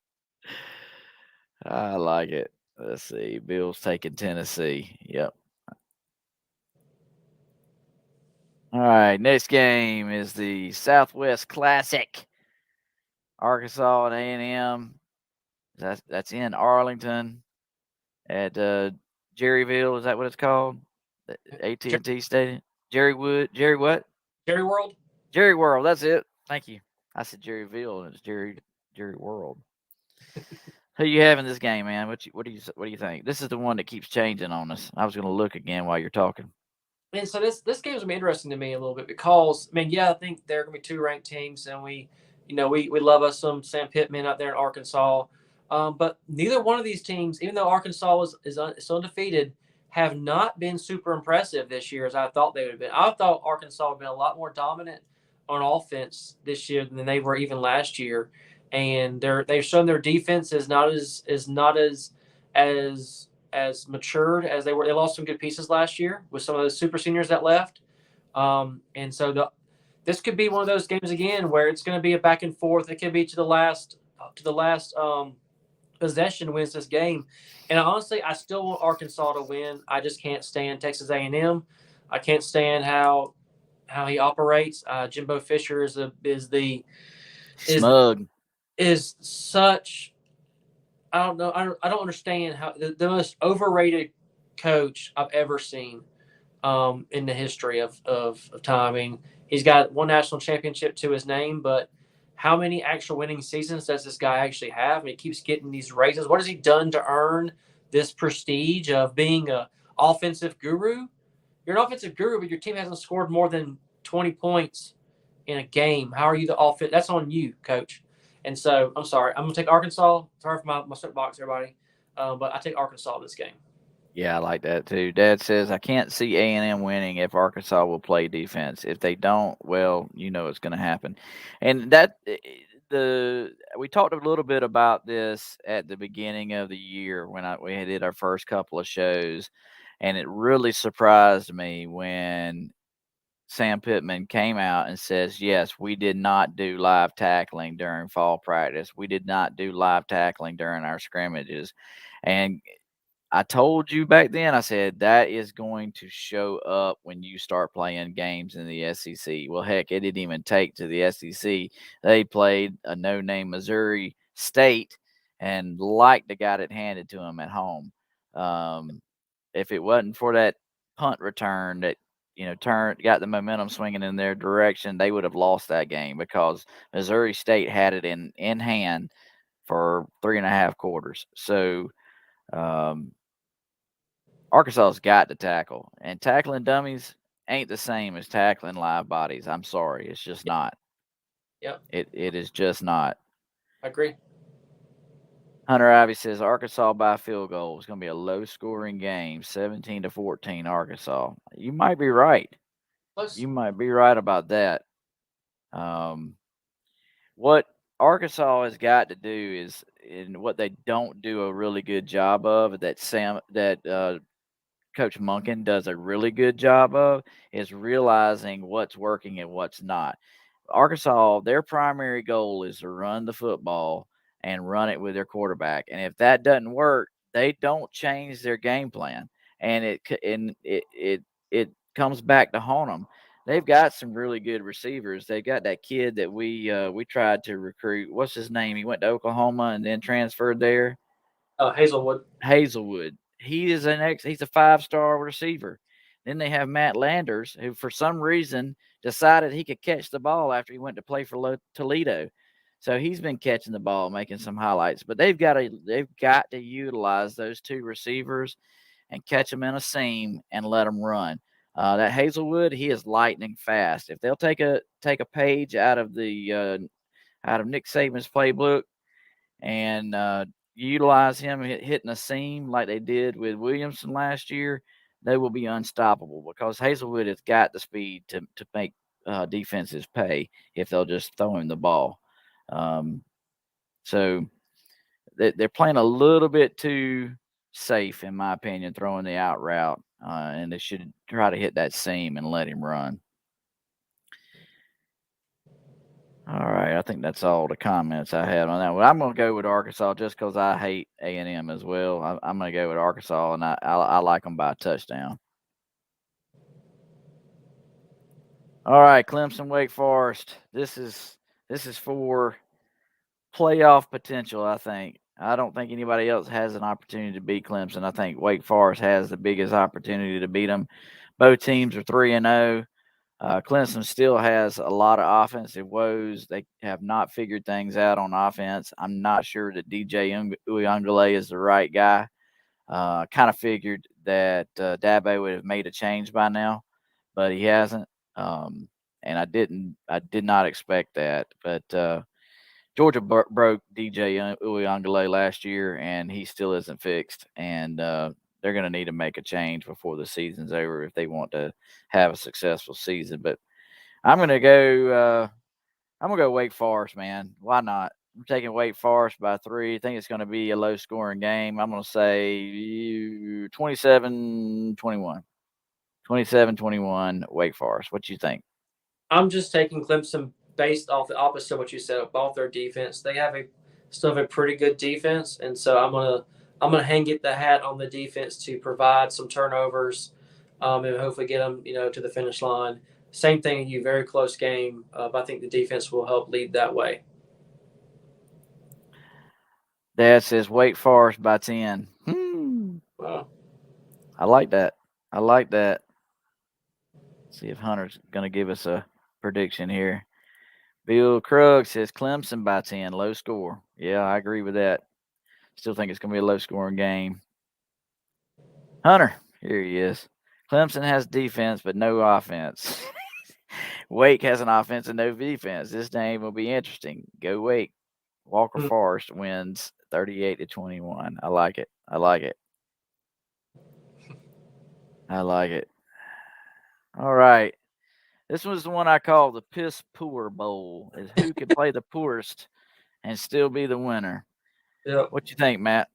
I like it. Let's see. Bills taking Tennessee. Yep. All right. Next game is the Southwest Classic. Arkansas and A&M. That's in Arlington at Jerryville. Is that what it's called? AT&T Stadium. Jerry what? Jerry World. Jerry World. That's it. Thank you. I said Jerryville and it's Jerry World. Who you have in this game, man? What do you think? This is the one that keeps changing on us. I was going to look again while you're talking. And so this game's gonna be interesting to me a little bit because I think they're gonna be 2 ranked teams, and we love us some Sam Pittman out there in Arkansas, but neither one of these teams, even though Arkansas is undefeated, have not been super impressive this year as I thought they would have been. I thought Arkansas would have been a lot more dominant on offense this year than they were even last year, and they've shown their defense is not as matured as they were. They lost some good pieces last year with some of those super seniors that left. And so this could be one of those games again where it's going to be a back and forth. It could be to the last possession wins this game. And honestly, I still want Arkansas to win. I just can't stand Texas A&M. I can't stand how he operates. Jimbo Fisher is smug. Is such. I don't know. I don't understand how the most overrated coach I've ever seen in the history of time. I mean, he's got one national championship to his name, but how many actual winning seasons does this guy actually have? And he keeps getting these raises. What has he done to earn this prestige of being a offensive guru? You're an offensive guru, but your team hasn't scored more than 20 points in a game. How are you the offense? That's on you, coach. And so I'm sorry. I'm going to take Arkansas. Sorry for my soapbox, everybody. But I take Arkansas this game. Yeah, I like that too. Dad says I can't see A&M winning if Arkansas will play defense. If they don't, well, it's going to happen. And we talked a little bit about this at the beginning of the year when we did our first couple of shows, and it really surprised me when Sam Pittman came out and says, yes, we did not do live tackling during fall practice. We did not do live tackling during our scrimmages. And I told you back then, I said, that is going to show up when you start playing games in the SEC. Well, heck, it didn't even take to the SEC. They played a no-name Missouri State and got it handed to them at home. If it wasn't for that punt return that got the momentum swinging in their direction, they would have lost that game because Missouri State had it in hand for 3.5 quarters. So Arkansas's got to tackle, and tackling dummies ain't the same as tackling live bodies. I'm sorry, it's just not. Yep. It is just not. I agree. Hunter Ivy says Arkansas by field goal. It's going to be a low-scoring game, 17-14 Arkansas. You might be right. Close. You might be right about that. What Arkansas has got to do is, and what they don't do a really good job of, that Coach Monken does a really good job of, is realizing what's working and what's not. Arkansas, their primary goal is to run the football and run it with their quarterback. And if that doesn't work, they don't change their game plan, and it comes back to haunt them. They've got some really good receivers. They got that kid that we tried to recruit. What's his name? He went to Oklahoma and then transferred there. Hazelwood. Hazelwood. He's a 5-star receiver. Then they have Matt Landers, who for some reason decided he could catch the ball after he went to play for Toledo. So he's been catching the ball, making some highlights. But they've got to utilize those two receivers and catch them in a seam and let them run. That Hazelwood, he is lightning fast. If they'll take a page out of Nick Saban's playbook and utilize him hitting a seam like they did with Williamson last year, they will be unstoppable because Hazelwood has got the speed to make defenses pay if they'll just throw him the ball. So they're playing a little bit too safe, in my opinion, throwing the out route, and they should try to hit that seam and let him run. All right, I think that's all the comments I had on that one. I'm going to go with Arkansas just because I hate A&M as well. I'm going to go with Arkansas, and I like them by a touchdown. All right, Clemson, Wake Forest. This is for playoff potential, I think. I don't think anybody else has an opportunity to beat Clemson. I think Wake Forest has the biggest opportunity to beat them. Both teams are 3-0. Clemson still has a lot of offensive woes. They have not figured things out on offense. I'm not sure that DJ Uyunglele is the right guy. Kind of figured that Dabo would have made a change by now, but he hasn't. And I did not expect that. But Georgia broke DJ Uyunglele last year, and he still isn't fixed. And they're going to need to make a change before the season's over if they want to have a successful season. But I'm going to go. I'm going to go Wake Forest, man. Why not? I'm taking Wake Forest by 3. I think it's going to be a low-scoring game. I'm going to say 27-21. 27-21, Wake Forest. What you think? I'm just taking Clemson based off the opposite of what you said about their defense. They still have a pretty good defense, and so I'm gonna hang it the hat on the defense to provide some turnovers, and hopefully get them to the finish line. Same thing, you very close game, but I think the defense will help lead that way. Dad says Wake Forest by 10. Wow. I like that. I like that. See if Hunter's going to give us a prediction here. Bill Krug says Clemson by 10, low score. Yeah, I agree with that. Still think it's going to be a low-scoring game. Hunter, here he is. Clemson has defense but no offense. Wake has an offense and no defense. This game will be interesting. Go Wake. Walker Forest wins 38-21. I like it. I like it. I like it. All right. This was the one I call the Piss Poor Bowl. Is who can play the poorest and still be the winner. Yep. What you think, Matt?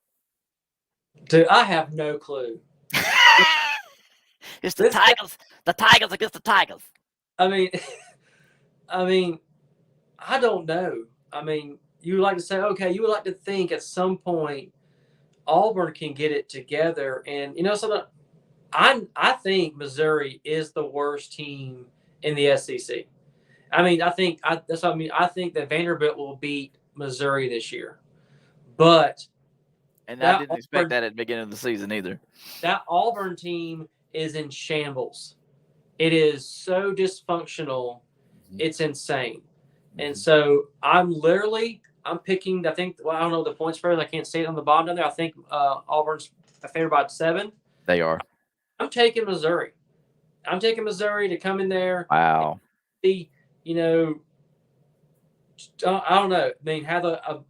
Dude, I have no clue. It's the Tigers. The Tigers against the Tigers. I mean, I don't know. I mean, you would like to say, okay, you would like to think at some point Auburn can get it together, and something. I think Missouri is the worst team in the SEC. I mean, that's what I mean. I think that Vanderbilt will beat Missouri this year, but and I didn't expect that at the beginning of the season either. That Auburn team is in shambles. It is so dysfunctional. It's insane. And so I'm picking, I think, I don't know the points spread. I can't see it on the bottom down there. I think Auburn's favored by 7. They are. I'm taking Missouri. I'm taking Missouri to come in there. Wow. I don't know. I mean, have a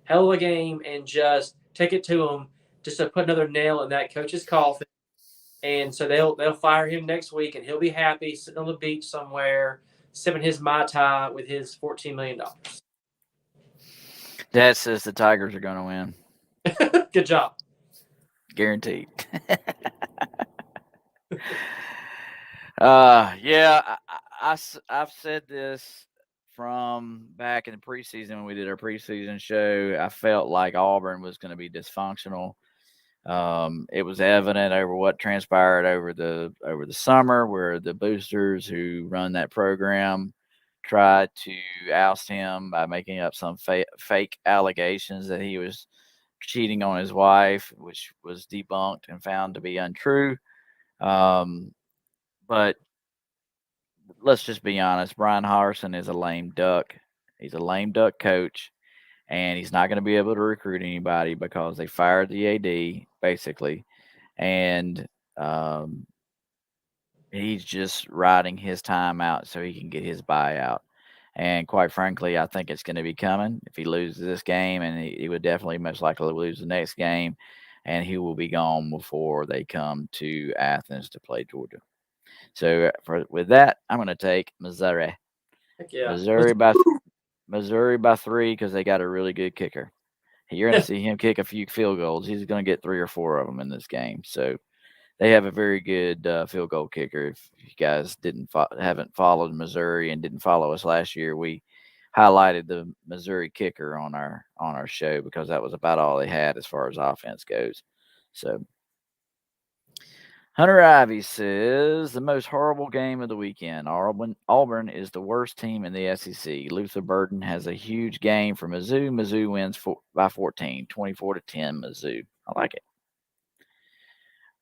hell of a game and just take it to them just to put another nail in that coach's coffin. And so they'll fire him next week, and he'll be happy sitting on the beach somewhere, sipping his Mai Tai with his $14 million. Dad says the Tigers are going to win. Good job. Guaranteed. Yeah, I've said this from back in the preseason when we did our preseason show, I felt like Auburn was going to be dysfunctional. It was evident over what transpired over the summer, where the boosters who run that program tried to oust him by making up some fake allegations that he was cheating on his wife, which was debunked and found to be untrue. But let's just be honest, Brian Harsin is a lame duck. He's a lame duck coach, and he's not going to be able to recruit anybody because they fired the AD basically, and um, he's just riding his time out so he can get his buyout. And quite frankly, I think it's going to be coming if he loses this game, and he would definitely most likely lose the next game, and he will be gone before they come to Athens to play Georgia. So with that, I'm going to take Missouri. Heck yeah. Missouri by 3 because they got a really good kicker. You're going to see him kick a few field goals. He's going to get 3 or 4 of them in this game. So they have a very good field goal kicker. If you guys haven't followed Missouri and didn't follow us last year, we highlighted the Missouri kicker on our show because that was about all they had as far as offense goes. So Hunter Ivy says the most horrible game of the weekend. Auburn is the worst team in the SEC. Luther Burden has a huge game for Mizzou. Mizzou wins by 14, 24-10 Mizzou. I like it.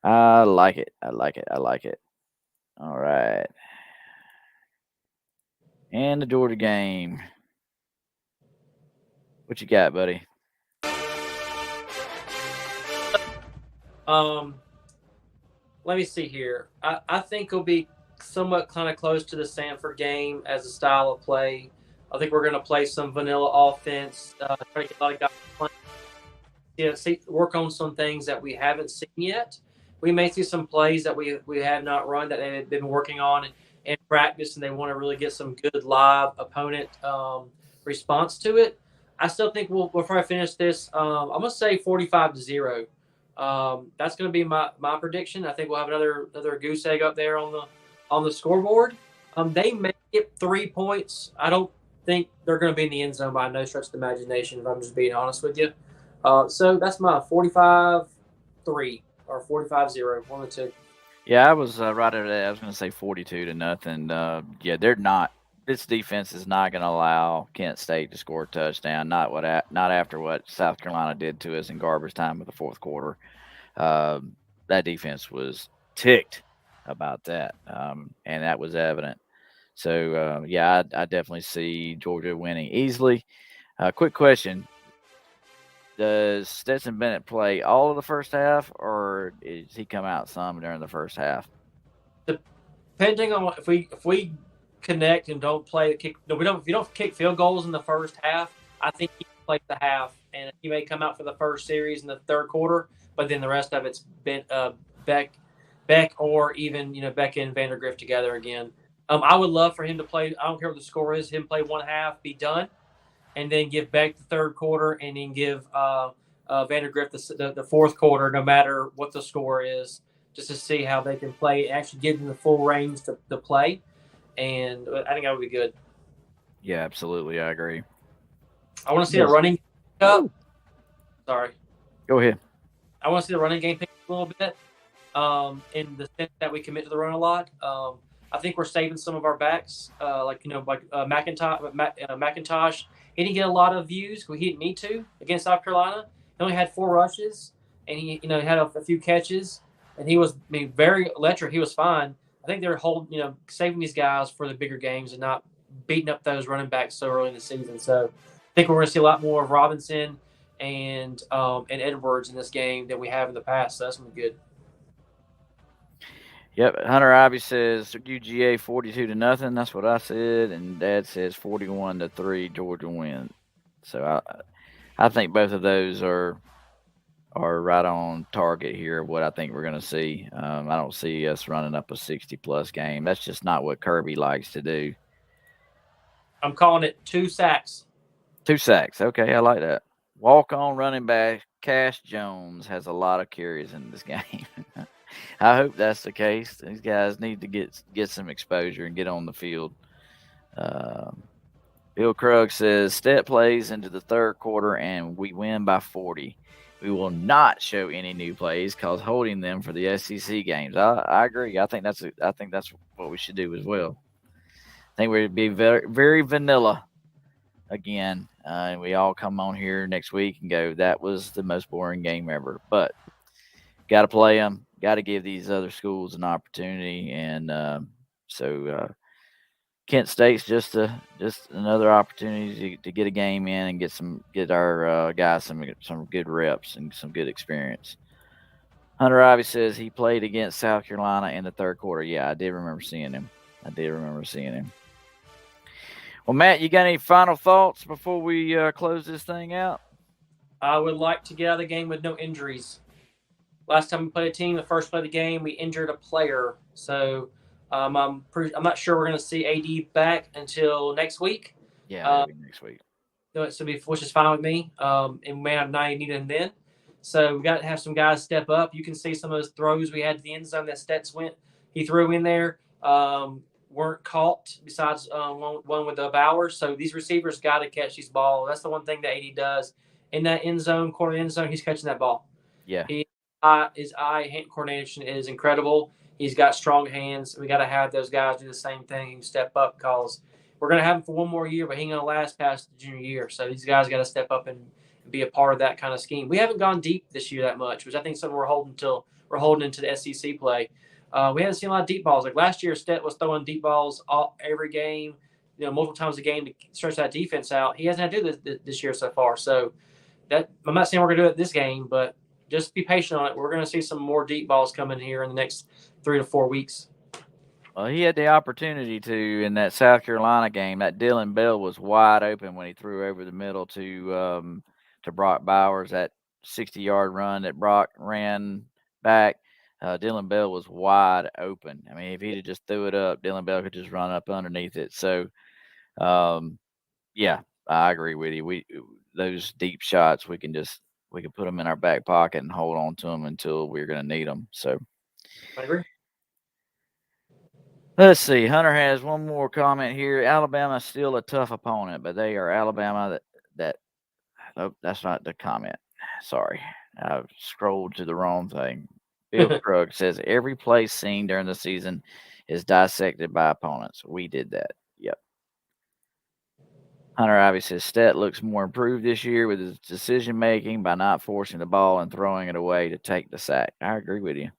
I like it. I like it. I like it. All right. And the Georgia game. What you got, buddy? Let me see here. I think it'll be somewhat kind of close to the Sanford game as a style of play. I think we're going to play some vanilla offense, try to get a lot of guys playing. Work on some things that we haven't seen yet. We may see some plays that we have not run that they've been working on in practice, and they want to really get some good live opponent response to it. I still think we'll probably finish this. I'm going to say 45-0. That's going to be my prediction. I think we'll have another goose egg up there on the scoreboard. They may get 3 points. I don't think they're going to be in the end zone by no stretch of the imagination, if I'm just being honest with you. So that's my 45-3 or 45-0, one of the two. Yeah, I was right over that. I was going to say 42-0. Yeah, they're not. This defense is not going to allow Kent State to score a touchdown. Not after what South Carolina did to us in garbage time of the fourth quarter. That defense was ticked about that, and that was evident. So yeah, I definitely see Georgia winning easily. Quick question: does Stetson Bennett play all of the first half, or does he come out some during the first half? Depending on if we connect and don't play kick, no, we don't. If you don't kick field goals in the first half, I think he plays the half, and he may come out for the first series in the third quarter, but then the rest of it's been Beck, or even Beck and Vandergrift together again. I would love for him to play. I don't care what the score is. Him play one half, be done, and then give Beck the third quarter, and then give Vandergrift the fourth quarter, no matter what the score is, just to see how they can play, actually give them the full range to play. And I think that would be good. Yeah, absolutely. I agree. I want to see the running up. Sorry. Go ahead. I want to see the running game pick up a little bit in the sense that we commit to the run a lot. I think we're saving some of our backs, like McIntosh. He didn't get a lot of views. He didn't need to against South Carolina. He only had 4 rushes, and he had a few catches, and he was very electric. He was fine. I think they're saving these guys for the bigger games and not beating up those running backs so early in the season. So I think we're going to see a lot more of Robinson and Edwards in this game than we have in the past. So that's going to be good. Yep, Hunter Ivy says UGA 42-0. That's what I said, and Dad says 41-3 Georgia win. So I think both of those are right on target here. What I think we're going to see. I don't see us running up a 60-plus game. That's just not what Kirby likes to do. I'm calling it 2 sacks. 2 sacks. Okay, I like that. Walk-on running back Cash Jones has a lot of carries in this game. I hope that's the case. These guys need to get some exposure and get on the field. Bill Krug says, Stet plays into the third quarter and we win by 40. We will not show any new plays because holding them for the SEC games. I agree. I think that's what we should do as well. I think we'd be very, very vanilla again. And we all come on here next week and go, that was the most boring game ever. But got to play them. Got to give these other schools an opportunity. And so Kent State's just another opportunity to get a game in and get our guys some good reps and some good experience. Hunter Ivy says he played against South Carolina in the third quarter. Yeah, I did remember seeing him. Well, Matt, you got any final thoughts before we close this thing out? I would like to get out of the game with no injuries. Last time we played a team, the first play of the game, we injured a player. So I'm not sure we're going to see AD back until next week. Yeah, maybe next week. Which is fine with me. And we may have not need him then. So we got to have some guys step up. You can see some of those throws we had to the end zone that Stets he threw in there. Weren't caught besides one with the Bowers. So these receivers got to catch these balls. That's the one thing that AD does. In that corner end zone, he's catching that ball. Yeah. His eye-hand coordination is incredible. He's got strong hands. We got to have those guys do the same thing and step up because we're going to have him for one more year, but he ain't going to last past the junior year. So these guys got to step up and be a part of that kind of scheme. We haven't gone deep this year that much, which I think is something we're holding into the SEC play. We haven't seen a lot of deep balls. Like last year, Stet was throwing deep balls every game, multiple times a game to stretch that defense out. He hasn't had to do this year so far. So I'm not saying we're going to do it this game, but just be patient on it. We're going to see some more deep balls coming here in the next 3 to 4 weeks. Well, he had the opportunity to in that South Carolina game. That Dylan Bell was wide open when he threw over the middle to Brock Bowers. That 60-yard run that Brock ran back. Dylan Bell was wide open. I mean, if he'd have just threw it up, Dylan Bell could just run up underneath it. So, yeah, I agree with you. Those deep shots, we can put them in our back pocket and hold on to them until we're going to need them. So, I agree. Let's see. Hunter has one more comment here. Alabama's still a tough opponent, but they are Alabama that's not the comment. Sorry. I scrolled to the wrong thing. Bill Krug says every play seen during the season is dissected by opponents. We did that. Yep. Hunter Ivy says Stet looks more improved this year with his decision making by not forcing the ball and throwing it away to take the sack. I agree with you.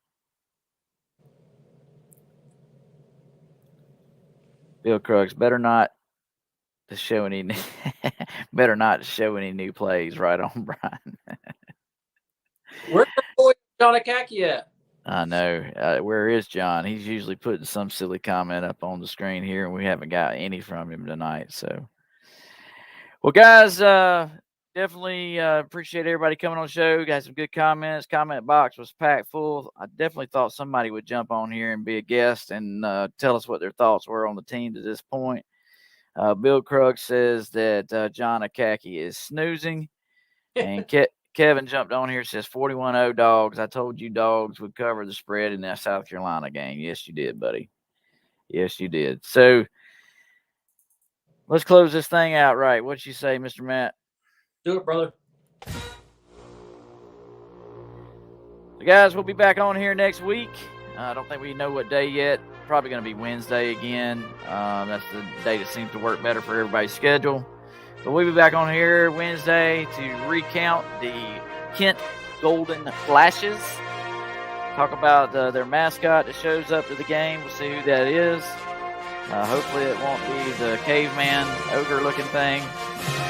Bill Krug's better not to show any new plays. Right on, Brian. Where's the boy John Akaki at? I know. Where is John? He's usually putting some silly comment up on the screen here, and we haven't got any from him tonight. So, well, guys, definitely appreciate everybody coming on the show. Got some good comments. Comment box was packed full. I definitely thought somebody would jump on here and be a guest and tell us what their thoughts were on the team to this point. Bill Krug says that John Akaki is snoozing. And Kevin jumped on here, says 41-0 Dogs. I told you Dogs would cover the spread in that South Carolina game. Yes, you did, buddy. Yes, you did. So let's close this thing out right. What you say, Mr. Matt? Do it, brother. So guys, we'll be back on here next week. I don't think we know what day yet. Probably going to be Wednesday again. That's the day that seems to work better for everybody's schedule. But we'll be back on here Wednesday to recount the Kent Golden Flashes. Talk about their mascot that shows up to the game. We'll see who that is. Hopefully it won't be the caveman, ogre-looking thing.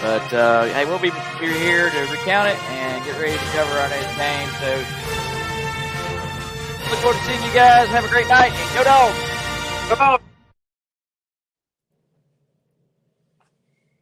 But, hey, we'll be here to recount it and get ready to cover our next game. So, look forward to seeing you guys. Have a great night. And go Dogs! Go Dogs!